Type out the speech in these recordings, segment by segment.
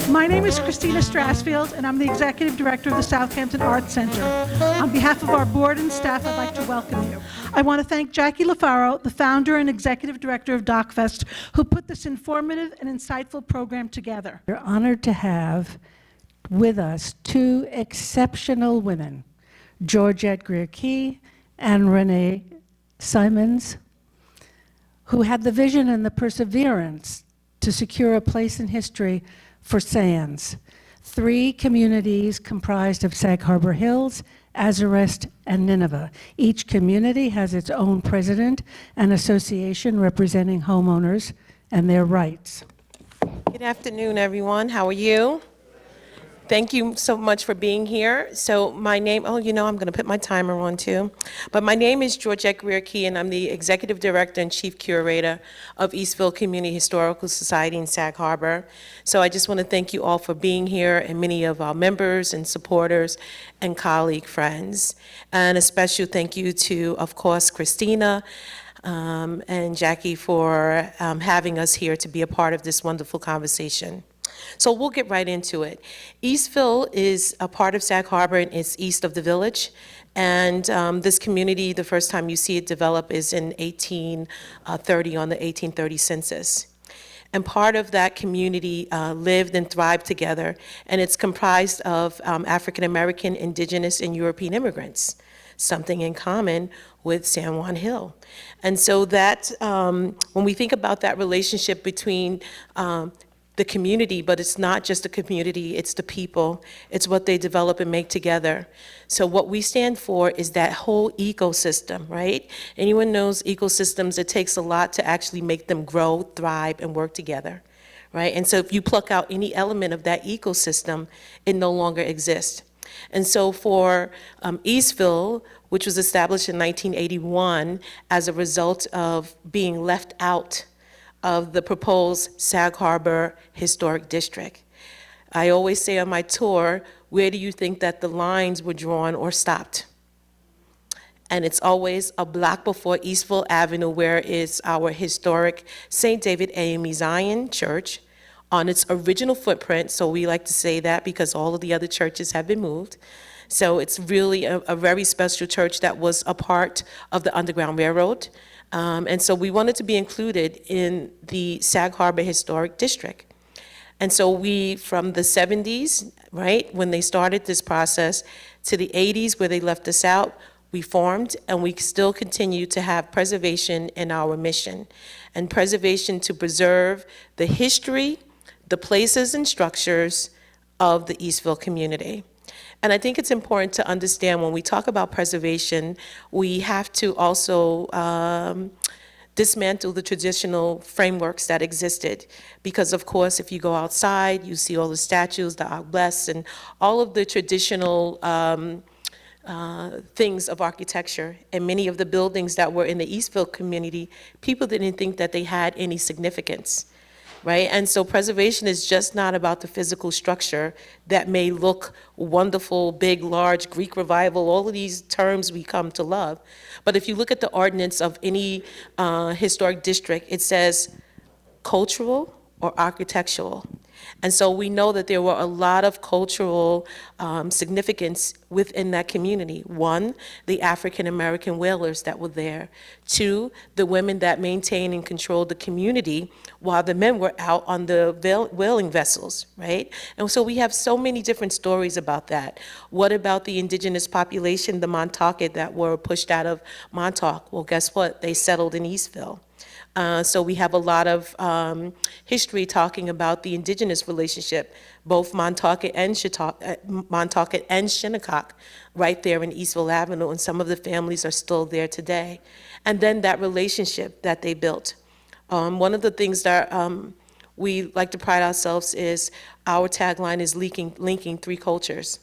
My name is Christina Strassfield, and I'm the Executive Director of the Southampton Arts Center. On behalf of our board and staff, I'd like to welcome you. I want to thank Jackie LaFaro, the founder and Executive Director of DocFest, who put this informative and insightful program together. We're honored to have with us two exceptional women, Georgette Grier-Key and Renee V.H, who had the vision and the perseverance to secure a place in history for SANS, three communities comprised of Sag Harbor Hills, Azurest, and Nineveh. Each community has its own president and association representing homeowners and their rights. Good afternoon, everyone. How are you? Thank you so much for being here. So my name, I'm going to put my timer on too. But my name is Georgette Grier-Key, and I'm the Executive Director and Chief Curator of Eastville Community Historical Society in Sag Harbor. So I just want to thank you all for being here, and many of our members and supporters and colleague friends. And a special thank you to, of course, Christina and Jackie for having us here to be a part of this wonderful conversation. So we'll get right into it. Eastville is a part of Sag Harbor, and it's east of the village. And this community, the first time you see it develop is in 1830 on the 1830 census. And part of that community lived and thrived together, and it's comprised of African American, indigenous, and European immigrants, something in common with San Juan Hill. And so that, when we think about that relationship between the community, but it's not just the community, it's the people, it's what they develop and make together. So what we stand for is that whole ecosystem, right? Anyone knows ecosystems, it takes a lot to actually make them grow, thrive, and work together, right? And so if you pluck out any element of that ecosystem, it no longer exists. And so for Eastville, which was established in 1981 as a result of being left out of the proposed Sag Harbor Historic District. I always say on my tour, where do you think that the lines were drawn or stopped? And it's always a block before Eastville Avenue, where is our historic St. David AME Zion Church on its original footprint. So we like to say that because all of the other churches have been moved. So it's really a very special church that was a part of the Underground Railroad. And so we wanted to be included in the Sag Harbor Historic District. And so we, from the 70s, right, when they started this process, to the 80s where they left us out, we formed, and we still continue to have preservation in our mission. And preservation to preserve the history, the places and structures of the Eastville community. And I think it's important to understand when we talk about preservation, we have to also dismantle the traditional frameworks that existed. Because of course, if you go outside, you see all the statues, the arabesques, and all of the traditional things of architecture. And many of the buildings that were in the Eastville community, people didn't think that they had any significance. Right? And so preservation is just not about the physical structure that may look wonderful, big, large, Greek revival, all of these terms we come to love. But if you look at the ordinance of any historic district, it says cultural or architectural. And so we know that there were a lot of cultural significance within that community. One, the African American whalers that were there. Two, the women that maintained and controlled the community while the men were out on the whaling vessels, right? And so we have so many different stories about that. What about the indigenous population, the Montaukett, that were pushed out of Montauk? Well, guess what? They settled in Eastville. So we have a lot of history talking about the indigenous relationship, both Montaukett and Shinnecock, right there in Eastville Avenue, and some of the families are still there today. And then that relationship that they built. One of the things that we like to pride ourselves is our tagline is linking three cultures.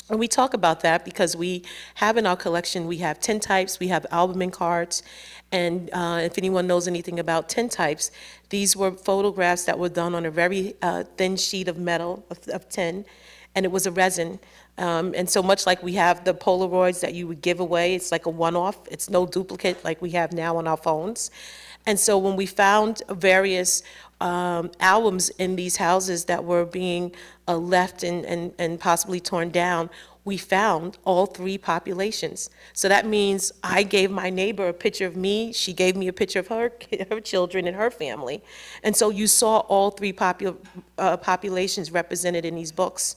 And we talk about that because we have in our collection, we have tintypes, we have album cards, and if anyone knows anything about tintypes, these were photographs that were done on a very thin sheet of metal, of tin, and it was a resin. And so much like we have the Polaroids that you would give away, it's like a one-off, it's no duplicate like we have now on our phones. And so when we found various albums in these houses that were being left and possibly torn down, we found all three populations. So that means I gave my neighbor a picture of me, she gave me a picture of her children and her family. And so you saw all three populations represented in these books.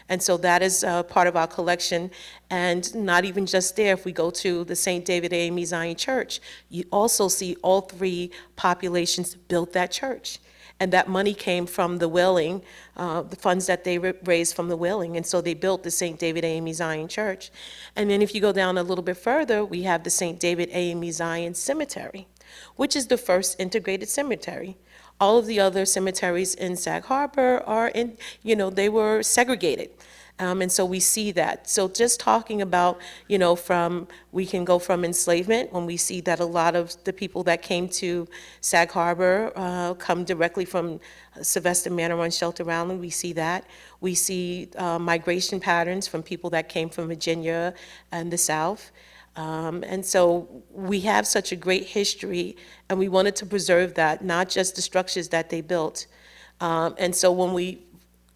And so that is part of our collection. And not even just there, if we go to the St. David AME Zion Church, you also see all three populations built that church. And that money came from the whaling, the funds that they raised from the whaling. And so they built the St. David AME Zion Church. And then if you go down a little bit further, we have the St. David AME Zion Cemetery, which is the first integrated cemetery. All of the other cemeteries in Sag Harbor are in, they were segregated. And so we see that. So just talking about, we can go from enslavement, when we see that a lot of the people that came to Sag Harbor come directly from Sylvester Manor on Shelter Island. We see that. We see migration patterns from people that came from Virginia and the South. And so we have such a great history, and we wanted to preserve that, not just the structures that they built. And so when we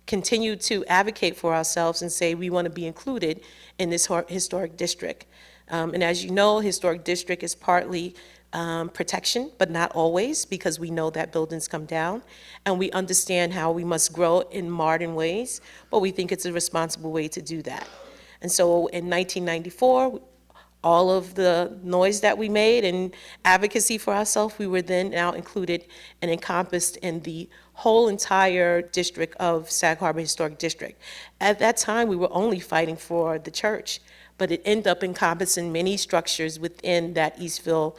continue to advocate for ourselves and say we want to be included in this historic district. And as you know, historic district is partly protection, but not always, because we know that buildings come down, and we understand how we must grow in modern ways, but we think it's a responsible way to do that. And so in 1994, all of the noise that we made and advocacy for ourselves, we were then now included and encompassed in the whole entire district of Sag Harbor Historic District. At that time, we were only fighting for the church, but it ended up encompassing many structures within that Eastville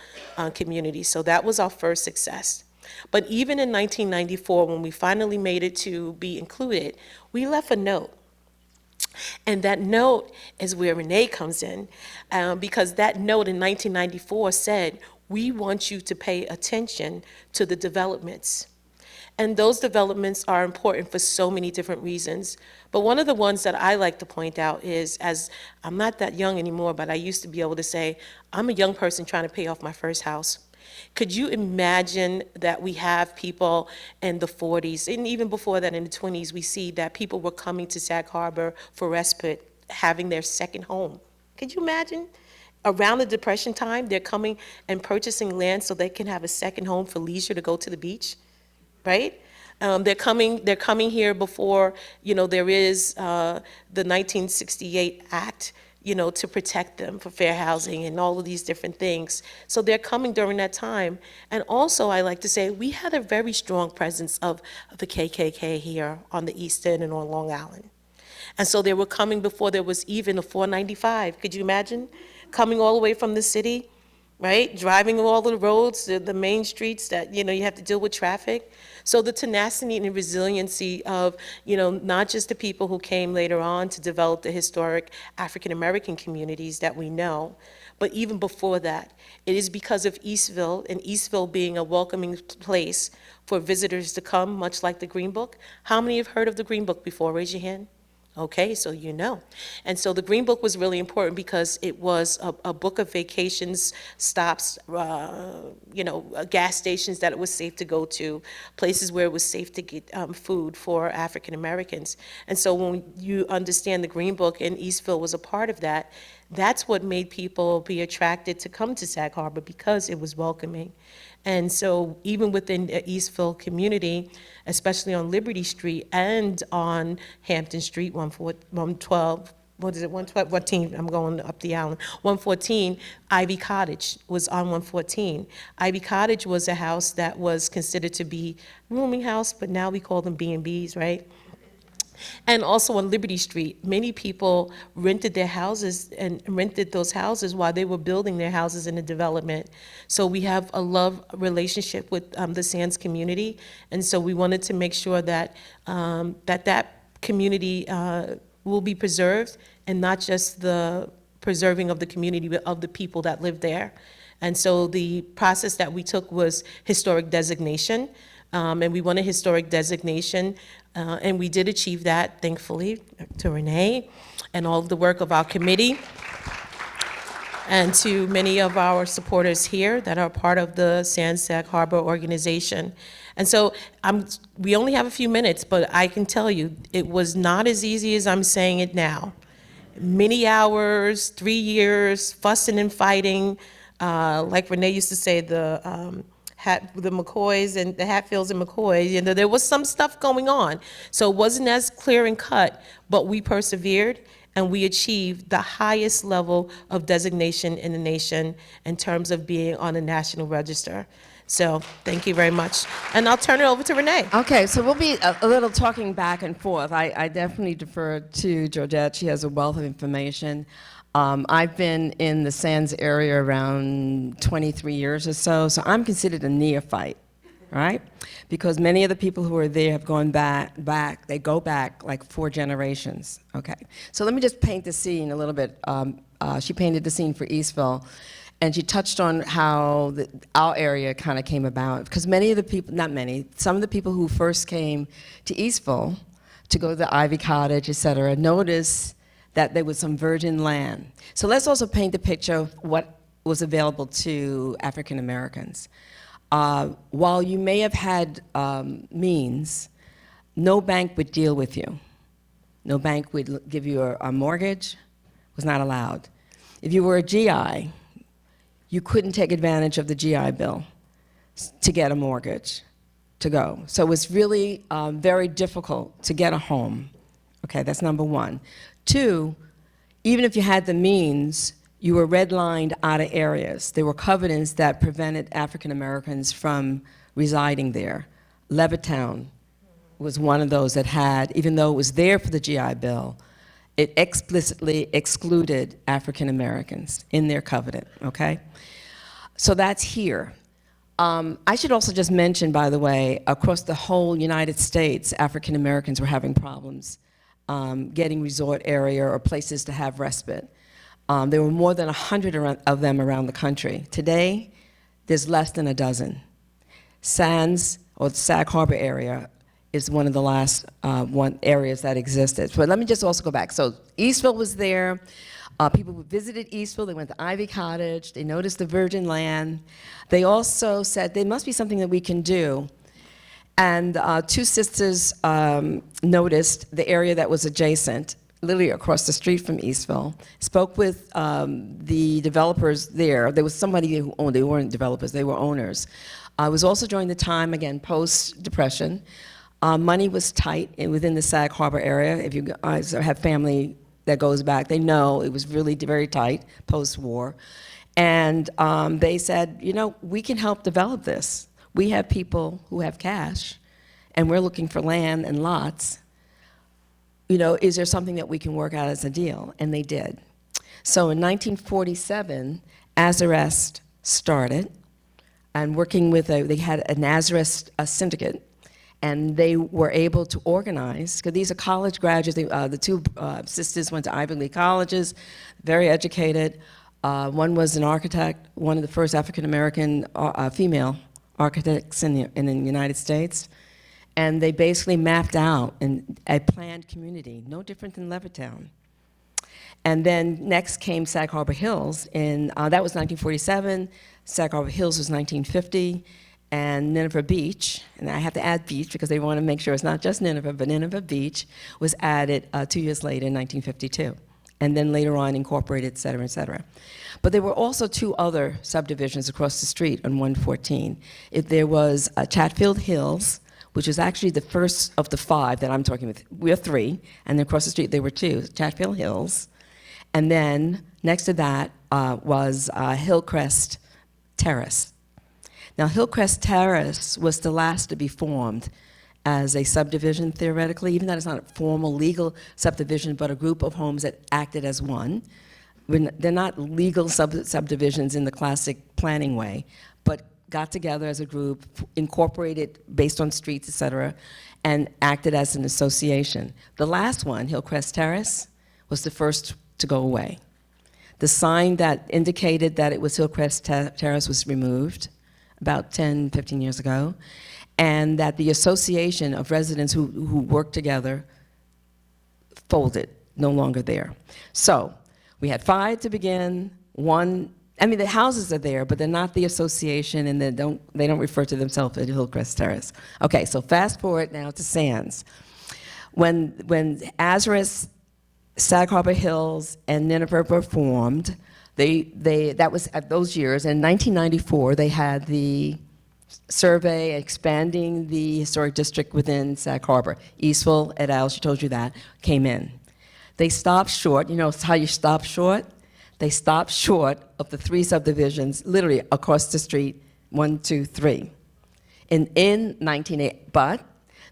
community. So that was our first success. But even in 1994, when we finally made it to be included, we left a note. And that note is where Renee comes in, because that note in 1994 said, we want you to pay attention to the developments. And those developments are important for so many different reasons. But one of the ones that I like to point out is, as I'm not that young anymore, but I used to be able to say, I'm a young person trying to pay off my first house. Could you imagine that we have people in the 40s, and even before that in the 20s, we see that people were coming to Sag Harbor for respite, having their second home. Could you imagine? Around the Depression time, they're coming and purchasing land so they can have a second home for leisure to go to the beach, right? They're coming here before, there is the 1968 Act, to protect them for fair housing and all of these different things. So they're coming during that time. And also, I like to say, we had a very strong presence of the KKK here on the East End and on Long Island. And so they were coming before there was even a 495. Could you imagine? Coming all the way from the city, right? Driving all the roads, the main streets that, you have to deal with traffic. So the tenacity and resiliency of, not just the people who came later on to develop the historic African-American communities that we know, but even before that, it is because of Eastville, and Eastville being a welcoming place for visitors to come, much like the Green Book. How many have heard of the Green Book before? Raise your hand. Okay, so you know. And so the Green Book was really important because it was a book of vacations, stops, gas stations that it was safe to go to, places where it was safe to get food for African Americans. And so when you understand the Green Book, and Eastville was a part of that, that's what made people be attracted to come to Sag Harbor, because it was welcoming. And so even within the Eastville community, especially on Liberty Street and on Hampton Street, 112, what is it, 114, I'm going up the island, 114, Ivy Cottage was on 114. Ivy Cottage was a house that was considered to be rooming house, but now we call them B&Bs, right? And also on Liberty Street, many people rented their houses and rented those houses while they were building their houses in the development. So we have a love relationship with the Sands community, and so we wanted to make sure that that community will be preserved, and not just the preserving of the community, but of the people that live there. And so the process that we took was historic designation. And we won a historic designation, and we did achieve that, thankfully, to Renee and all of the work of our committee. and to many of our supporters here that are part of the Sag Harbor organization. And so we only have a few minutes, but I can tell you, it was not as easy as I'm saying it now. Many hours, 3 years, fussing and fighting. Like Renee used to say, the McCoys and the Hatfields and McCoys, you know, there was some stuff going on. So it wasn't as clear and cut, but we persevered and we achieved the highest level of designation in the nation in terms of being on the National Register. So thank you very much. And I'll turn it over to Renee. Okay, so we'll be a little talking back and forth. I definitely defer to Georgette. She has a wealth of information. I've been in the Sands area around 23 years or so I'm considered a neophyte, right? Because many of the people who are there have gone back, they go back like 4 generations, okay? So let me just paint the scene a little bit. She painted the scene for Eastville, and she touched on how our area kind of came about. Because many of the people, not many, some of the people who first came to Eastville to go to the Ivy Cottage, et cetera, noticed that there was some virgin land. So let's also paint the picture of what was available to African Americans. While you may have had means, no bank would deal with you. No bank would give you a mortgage, was not allowed. If you were a GI, you couldn't take advantage of the GI Bill to get a mortgage to go. So it was really very difficult to get a home. Okay, that's number 1. 2, even if you had the means, you were redlined out of areas. There were covenants that prevented African Americans from residing there. Levittown was one of those that had, even though it was there for the GI Bill, it explicitly excluded African Americans in their covenant, okay? So that's here. I should also just mention, by the way, across the whole United States, African Americans were having problems getting resort area or places to have respite. There were more than 100 of them around the country. Today, there's less than a dozen. Sands, or the Sag Harbor area, is one of the last areas that existed. But let me just also go back. So Eastville was there. People who visited Eastville, they went to Ivy Cottage, they noticed the virgin land. They also said, there must be something that we can do. And 2 sisters noticed the area that was adjacent, literally across the street from Eastville, spoke with the developers there. There was somebody who owned, they weren't developers, they were owners. It was also during the time, again, post-Depression. Money was tight within the Sag Harbor area. If you guys have family that goes back, they know it was really very tight post-war. And they said, you know, we can help develop this. We have people who have cash, and we're looking for land and lots. You know, is there something that we can work out as a deal? And they did. So in 1947, Azurest started, and working with they had an Azurest syndicate, and they were able to organize, because these are college graduates. The 2 sisters went to Ivy League colleges, very educated. One was an architect, one of the first African-American female architects in the United States. And they basically mapped out a planned community, no different than Levittown. And then next came Sag Harbor Hills, and that was 1947. Sag Harbor Hills was 1950. And Nineveh Beach, and I have to add Beach because they want to make sure it's not just Nineveh, but Nineveh Beach was added 2 years later in 1952. And then later on incorporated, et cetera, et cetera. But there were also 2 other subdivisions across the street on 114. There was Chatfield Hills, which was actually the first of the 5 that I'm talking with. We're 3, and then across the street there were 2, Chatfield Hills. And then next to that was Hillcrest Terrace. Now, Hillcrest Terrace was the last to be formed as a subdivision, theoretically, even though it's not a formal legal subdivision, but a group of homes that acted as one. They're not legal subdivisions in the classic planning way, but got together as a group, incorporated based on streets, et cetera, and acted as an association. The last one, Hillcrest Terrace, was the first to go away. The sign that indicated that it was Hillcrest Terrace was removed about 10, 15 years ago, and that the association of residents who worked together folded, no longer there. So we had 5 to begin, One, I mean, the houses are there, but they're not the association, and they don't refer to themselves as Hillcrest Terrace. Okay, so fast forward now to Sands. When Azurest, Sag Harbor Hills, and Nineveh were formed, that was at those years. In 1994, they had the survey expanding the historic district within Sag Harbor. Eastville et al., she told you that, came in. They stopped short. You know how you stop short? They stopped short of the 3 subdivisions, literally across the street, 1, 2, 3. In 1980, but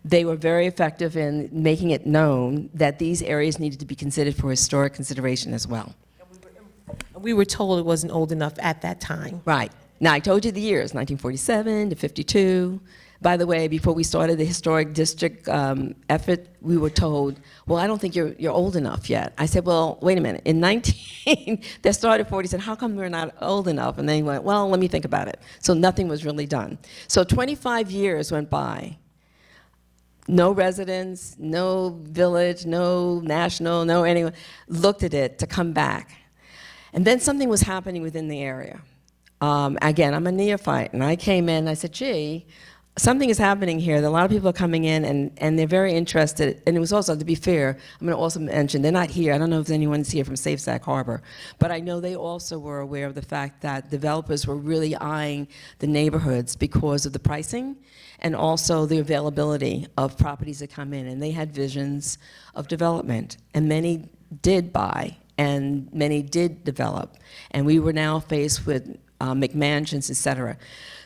they were very effective in making it known that these areas needed to be considered for historic consideration as well. We were told it wasn't old enough at that time. Right. Now, I told you the years, 1947 to 52. By the way, before we started the historic district effort, we were told, well, I don't think you're old enough yet. I said, well, wait a minute. In they started 40, said, how come we're not old enough? And they went, well, let me think about it. So nothing was really done. So 25 years went by. No residents, no village, no national, no anyone looked at it to come back. And then something was happening within the area. Again, I'm a neophyte, and I came in, I said, gee, something is happening here. A lot of people are coming in, and they're very interested. And it was also, to be fair, I'm going to also mention, they're not here. I don't know if anyone's here from Safe Sag Harbor, but I know they also were aware of the fact that developers were really eyeing the neighborhoods because of the pricing and also the availability of properties that come in. And they had visions of development, and many did buy, and many did develop. And we were now faced with McMansions, et cetera.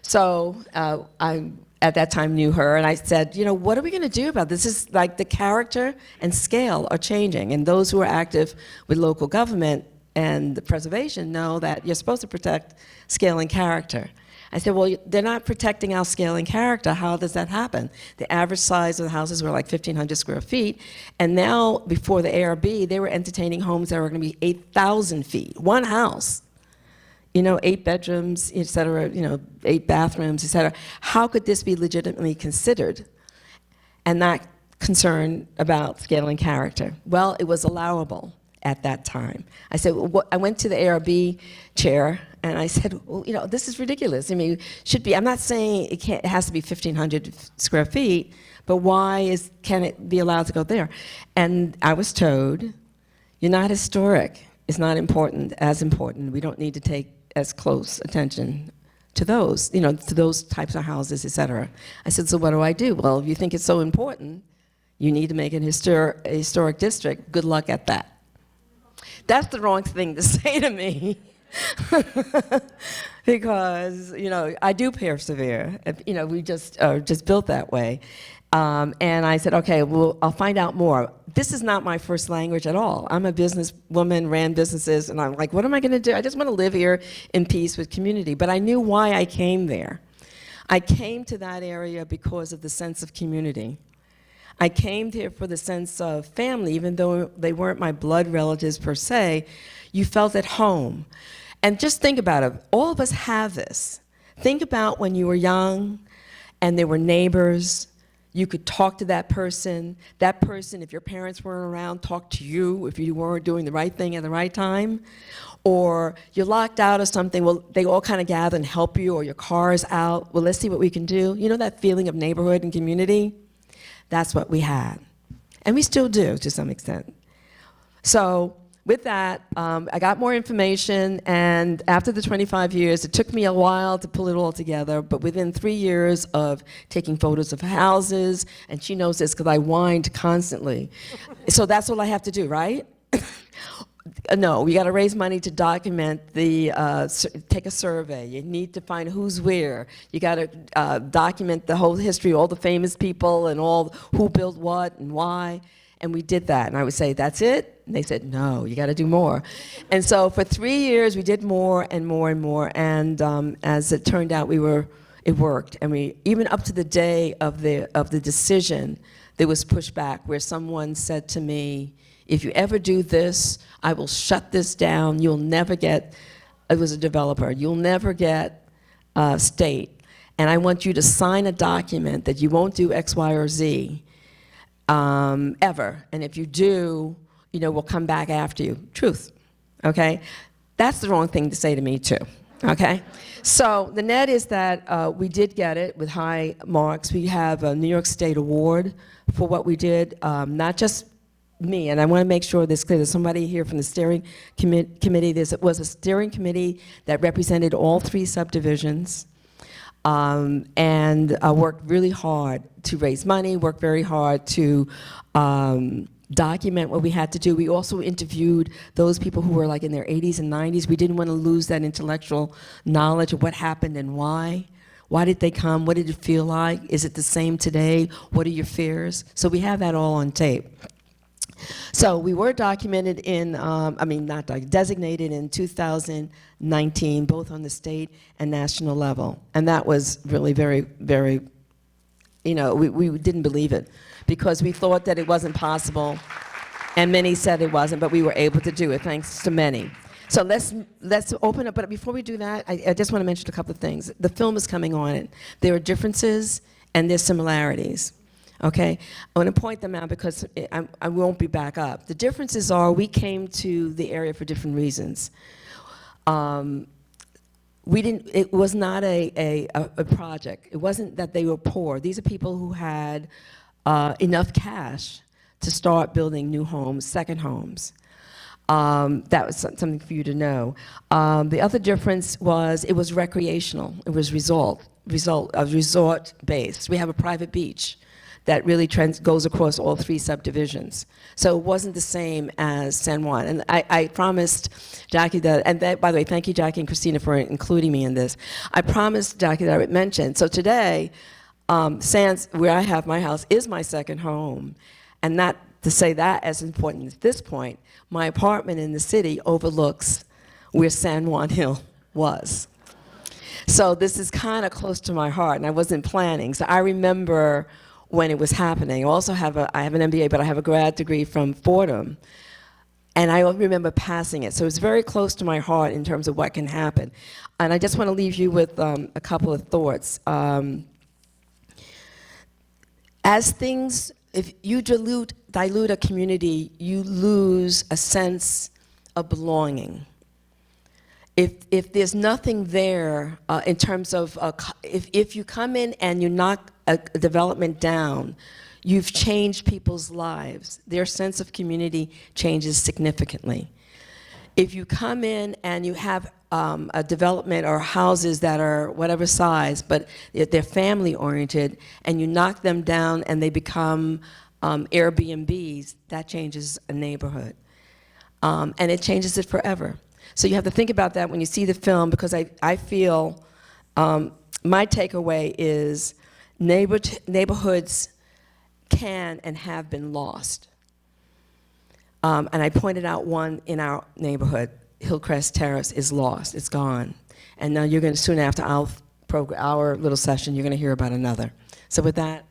So I, at that time, knew her, and I said, you know, what are we going to do about this? This is like the character and scale are changing, and those who are active with local government and the preservation know that you're supposed to protect scale and character. I said, well, they're not protecting our scale and character. How does that happen? The average size of the houses were like 1,500 square feet, and now, before the ARB, they were entertaining homes that were going to be 8,000 feet, one house. You know, 8 bedrooms, et cetera, you know, 8 bathrooms, et cetera. How could this be legitimately considered and not concerned about scale and character? Well, it was allowable at that time. I said, well, I went to the ARB chair, and I said, well, you know, this is ridiculous. I mean, should be, I'm not saying it has to be 1,500 square feet, but why can it be allowed to go there? And I was told, you're not historic. It's not important, as important. We don't need to take as close attention to those, you know, to those types of houses, et cetera. I said, so what do I do? Well, if you think it's so important, you need to make it a historic district. Good luck at that. That's the wrong thing to say to me. Because, you know, I do persevere. You know, we just built that way. And I said, okay, well, I'll find out more. This is not my first language at all. I'm a businesswoman, ran businesses, and I'm like, what am I going to do? I just want to live here in peace with community. But I knew why I came there. I came to that area because of the sense of community. I came there for the sense of family, even though they weren't my blood relatives per se. You felt at home. And just think about it. All of us have this. Think about when you were young and there were neighbors. You could talk to that person. That person, if your parents weren't around, talked to you if you weren't doing the right thing at the right time. Or you're locked out of something, well, they all kind of gather and help you, or your car's out. Well, let's see what we can do. You know that feeling of neighborhood and community? That's what we had. And we still do, to some extent. So with that, I got more information, and after the 25 years, it took me a while to pull it all together, but within 3 years of taking photos of houses, and she knows this because I whined constantly. So that's all I have to do, right? No, we got to raise money to document take a survey. You need to find who's where. You got to document the whole history, all the famous people and all who built what and why. And we did that. And I would say, that's it? And they said, no, you got to do more. And so for 3 years, we did more and more and more. And as it turned out, it worked. And we, even up to the day of the decision, there was pushback where someone said to me, if you ever do this, I will shut this down. You'll never get, it was a developer, you'll never get state. And I want you to sign a document that you won't do X, Y, or Z ever. And if you do, you know, we'll come back after you. Truth, okay? That's the wrong thing to say to me, too. Okay? So the net is that we did get it with high marks. We have a New York State award for what we did, not just me, and I want to make sure this is clear. There's somebody here from the steering committee. There was a steering committee that represented all 3 subdivisions, and worked really hard to raise money, worked very hard to document what we had to do. We also interviewed those people who were like in their 80s and 90s. We didn't want to lose that intellectual knowledge of what happened and why. Why did they come? What did it feel like? Is it the same today? What are your fears? So we have that all on tape. So we were documented in, designated in 2019, both on the state and national level. And that was really very, very, we didn't believe it because we thought that it wasn't possible. And many said it wasn't, but we were able to do it thanks to many. So let's open up, but before we do that, I just want to mention a couple of things. The film is coming on. There are differences and there's similarities. Okay, I want to point them out because I won't be back up. The differences are we came to the area for different reasons. It was not a project. It wasn't that they were poor. These are people who had enough cash to start building new homes, second homes. That was something for you to know. The other difference was it was recreational. It was resort-based. We have a private beach that really goes across all 3 subdivisions. So it wasn't the same as San Juan. And I promised Jackie that, by the way, thank you, Jackie and Christina, for including me in this. I promised Jackie that I would mention. So today, Sands, where I have my house, is my second home. And not to say that as important at this point, my apartment in the city overlooks where San Juan Hill was. So this is kind of close to my heart, and I wasn't planning. So I remember when it was happening. I have an MBA, but I have a grad degree from Fordham, and I remember passing it. So it's very close to my heart in terms of what can happen. And I just want to leave you with a couple of thoughts. If you dilute a community, you lose a sense of belonging. If there's nothing there in terms of, if you come in and you knock a development down, you've changed people's lives. Their sense of community changes significantly. If you come in and you have a development or houses that are whatever size, but they're family oriented, and you knock them down and they become Airbnbs, that changes a neighborhood. And it changes it forever. So you have to think about that when you see the film, because I feel my takeaway is neighborhoods can and have been lost. And I pointed out one in our neighborhood, Hillcrest Terrace, is lost. It's gone. And now you're going to, soon after our little session, you're going to hear about another. So with that,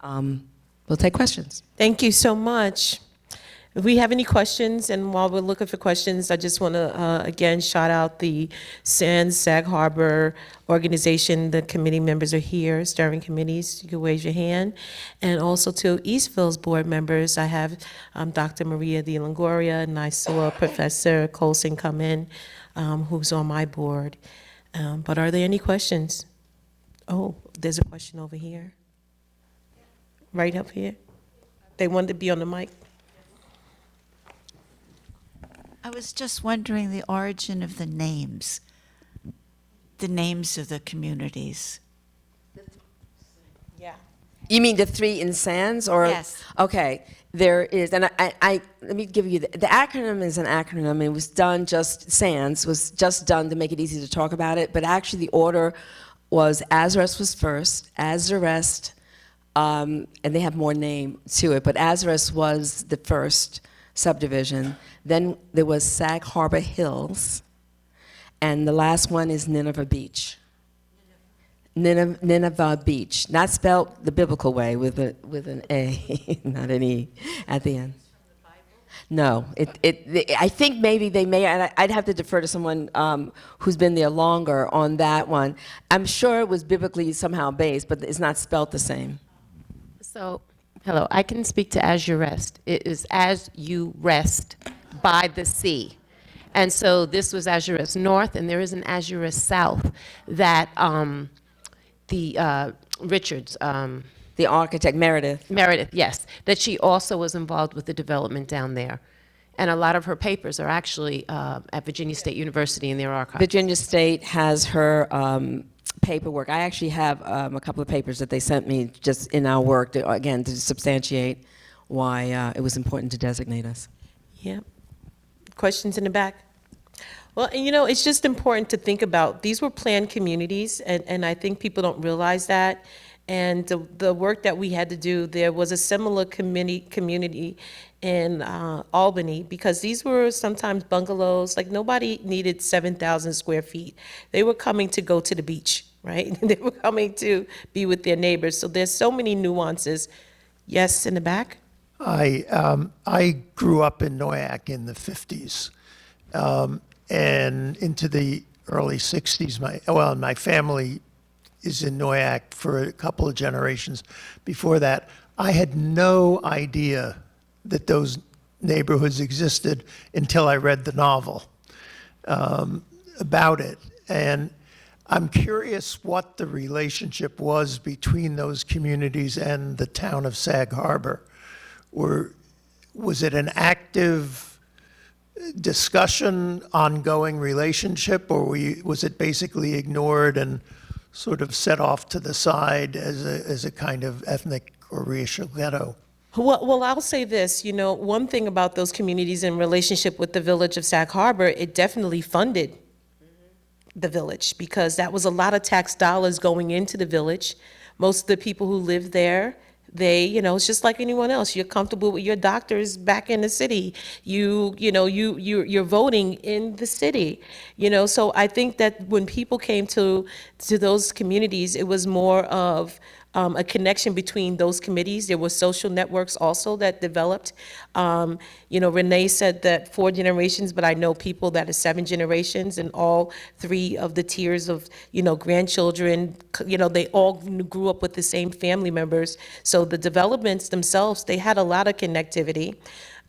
we'll take questions. Thank you so much. If we have any questions, and while we're looking for questions, I just want to again shout out the Sag Harbor organization. The committee members are here, steering committees. You can raise your hand. And also to Eastville's board members, I have Dr. Maria de Longoria, and I saw Professor Colson come in, who's on my board. But are there any questions? Oh, there's a question over here. Right up here. They wanted to be on the mic. I was just wondering the origin of the names of the communities. Yeah. You mean the 3 in Sands, or? Yes. Okay, there is, and I let me give you, the acronym is an acronym. It was done Sands was just done to make it easy to talk about it, but actually the order was Azurest was first, Azurest, and they have more name to it, but Azurest was the first subdivision. Then there was Sag Harbor Hills, and the last one is Nineveh Beach. Nineveh Beach, not spelled the biblical way with an A, not an E at the end. No, I think maybe they may, and I'd have to defer to someone who's been there longer on that one. I'm sure it was biblically somehow based, but it's not spelled the same. So, hello, I can speak to Azurest. It is as you rest by the sea. And so this was Azurest North, and there is an Azurest South that the Richards, The architect, Meredith. Meredith, yes, that she also was involved with the development down there. And a lot of her papers are actually at Virginia State University in their archives. Virginia State has her paperwork. I actually have a couple of papers that they sent me just in our work, again, to substantiate why it was important to designate us. Yeah. Questions in the back? Well, you know, it's just important to think about, these were planned communities, and I think people don't realize that. And the work that we had to do, there was a similar community in Albany, because these were sometimes bungalows. Like, nobody needed 7,000 square feet. They were coming to go to the beach, right? They were coming to be with their neighbors. So there's so many nuances. Yes, in the back? I grew up in Noyak in the 50s, and into the early 60s. My family is in Noyak for a couple of generations. Before that, I had no idea that those neighborhoods existed until I read the novel about it. And I'm curious what the relationship was between those communities and the town of Sag Harbor. Was it an active discussion, ongoing relationship, or was it basically ignored and sort of set off to the side as a kind of ethnic or racial ghetto? Well, I'll say this, you know, one thing about those communities in relationship with the village of Sag Harbor, it definitely funded the village, because that was a lot of tax dollars going into the village. Most of the people who live there, they, you know, it's just like anyone else. You're comfortable with your doctors back in the city. You're voting in the city, you know. So I think that when people came to those communities, it was more of a connection between those committees. There were social networks also that developed. You know, Renee said that 4 generations, but I know people that are 7 generations, and all 3 of the tiers of, you know, grandchildren, you know, they all grew up with the same family members. So the developments themselves, they had a lot of connectivity.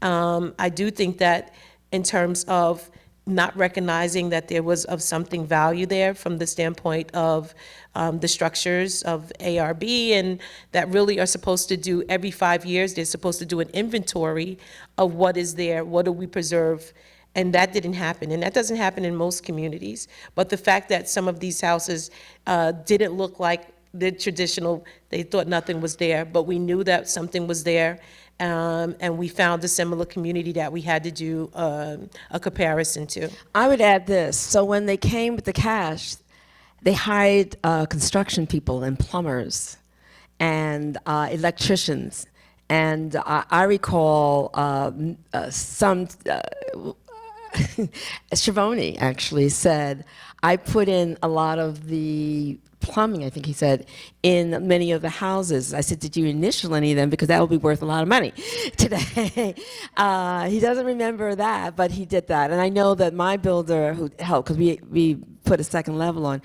I do think that in terms of not recognizing that there was of something value there from the standpoint of the structures of ARB, and that really are supposed to do every 5 years, they're supposed to do an inventory of what is there, what do we preserve, and that didn't happen. And that doesn't happen in most communities. But the fact that some of these houses didn't look like the traditional, they thought nothing was there, but we knew that something was there. And we found a similar community that we had to do a comparison to. I would add this. So when they came with the cash, they hired construction people and plumbers and electricians. And I recall Schiavone actually said, I put in a lot of the plumbing, I think he said, in many of the houses. I said, did you initial any of them? Because that would be worth a lot of money today. He doesn't remember that, but he did that. And I know that my builder who helped, because we put a second level on,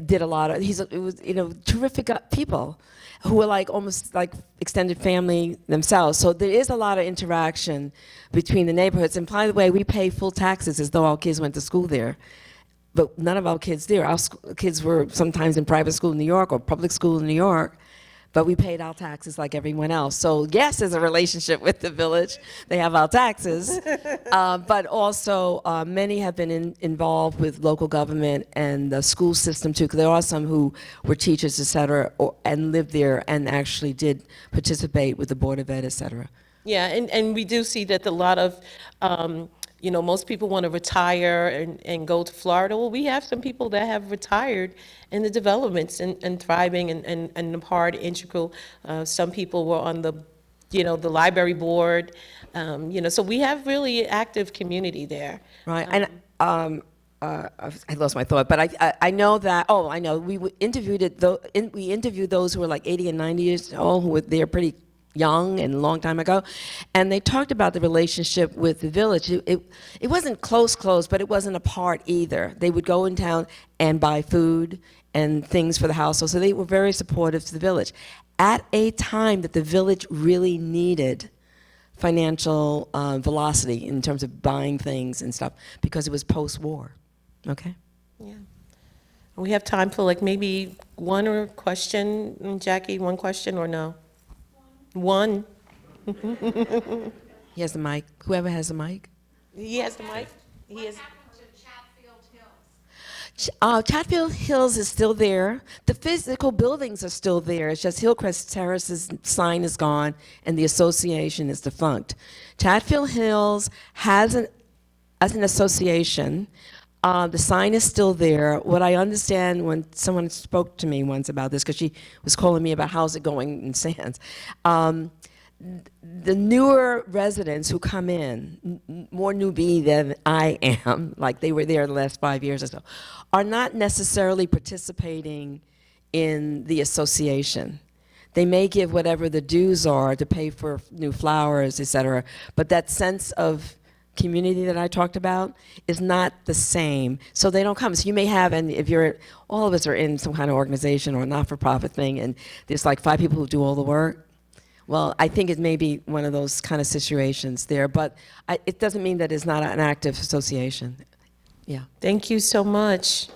did a lot of, it was, you know, terrific people who were like almost like extended family themselves. So there is a lot of interaction between the neighborhoods. And by the way, we pay full taxes as though our kids went to school there. But none of our kids did. Our kids were sometimes in private school in New York or public school in New York, but we paid our taxes like everyone else. So yes, there's a relationship with the village. They have our taxes, but also many have been involved with local government and the school system too, because there are some who were teachers, et cetera, and lived there and actually did participate with the Board of Ed, et cetera. Yeah, and we do see that a lot of, you know, most people want to retire and go to Florida. Well, we have some people that have retired in the developments and thriving and a part integral. Some people were on the, you know, the library board. You know, so we have really active community there. Right, and I lost my thought, but I know that, I know, we interviewed those who were like 80 and 90 years old, who were there pretty young and a long time ago, and they talked about the relationship with the village. It wasn't close, but it wasn't apart either. They would go in town and buy food and things for the household, so they were very supportive to the village at a time that the village really needed financial velocity in terms of buying things and stuff because it was post-war. Okay? Yeah. We have time for like maybe one or question, Jackie, one question or no? One. He has the mic. Whoever has the mic. He has the mic? He has. Chatfield Hills is still there. The physical buildings are still there. It's just Hillcrest Terrace's sign is gone and the association is defunct. Chatfield Hills has as an association, the sign is still there. What I understand when someone spoke to me once about this, because she was calling me about how's it going in Sands, the newer residents who come in, more newbie than I am, like they were there the last 5 years or so, are not necessarily participating in the association. They may give whatever the dues are to pay for new flowers, et cetera, but that sense of community that I talked about is not the same. So they don't come. So you may have, and if you're, all of us are in some kind of organization or not-for-profit thing, and there's like 5 people who do all the work. Well, I think it may be one of those kind of situations there, but it doesn't mean that it's not an active association. Yeah. Thank you so much.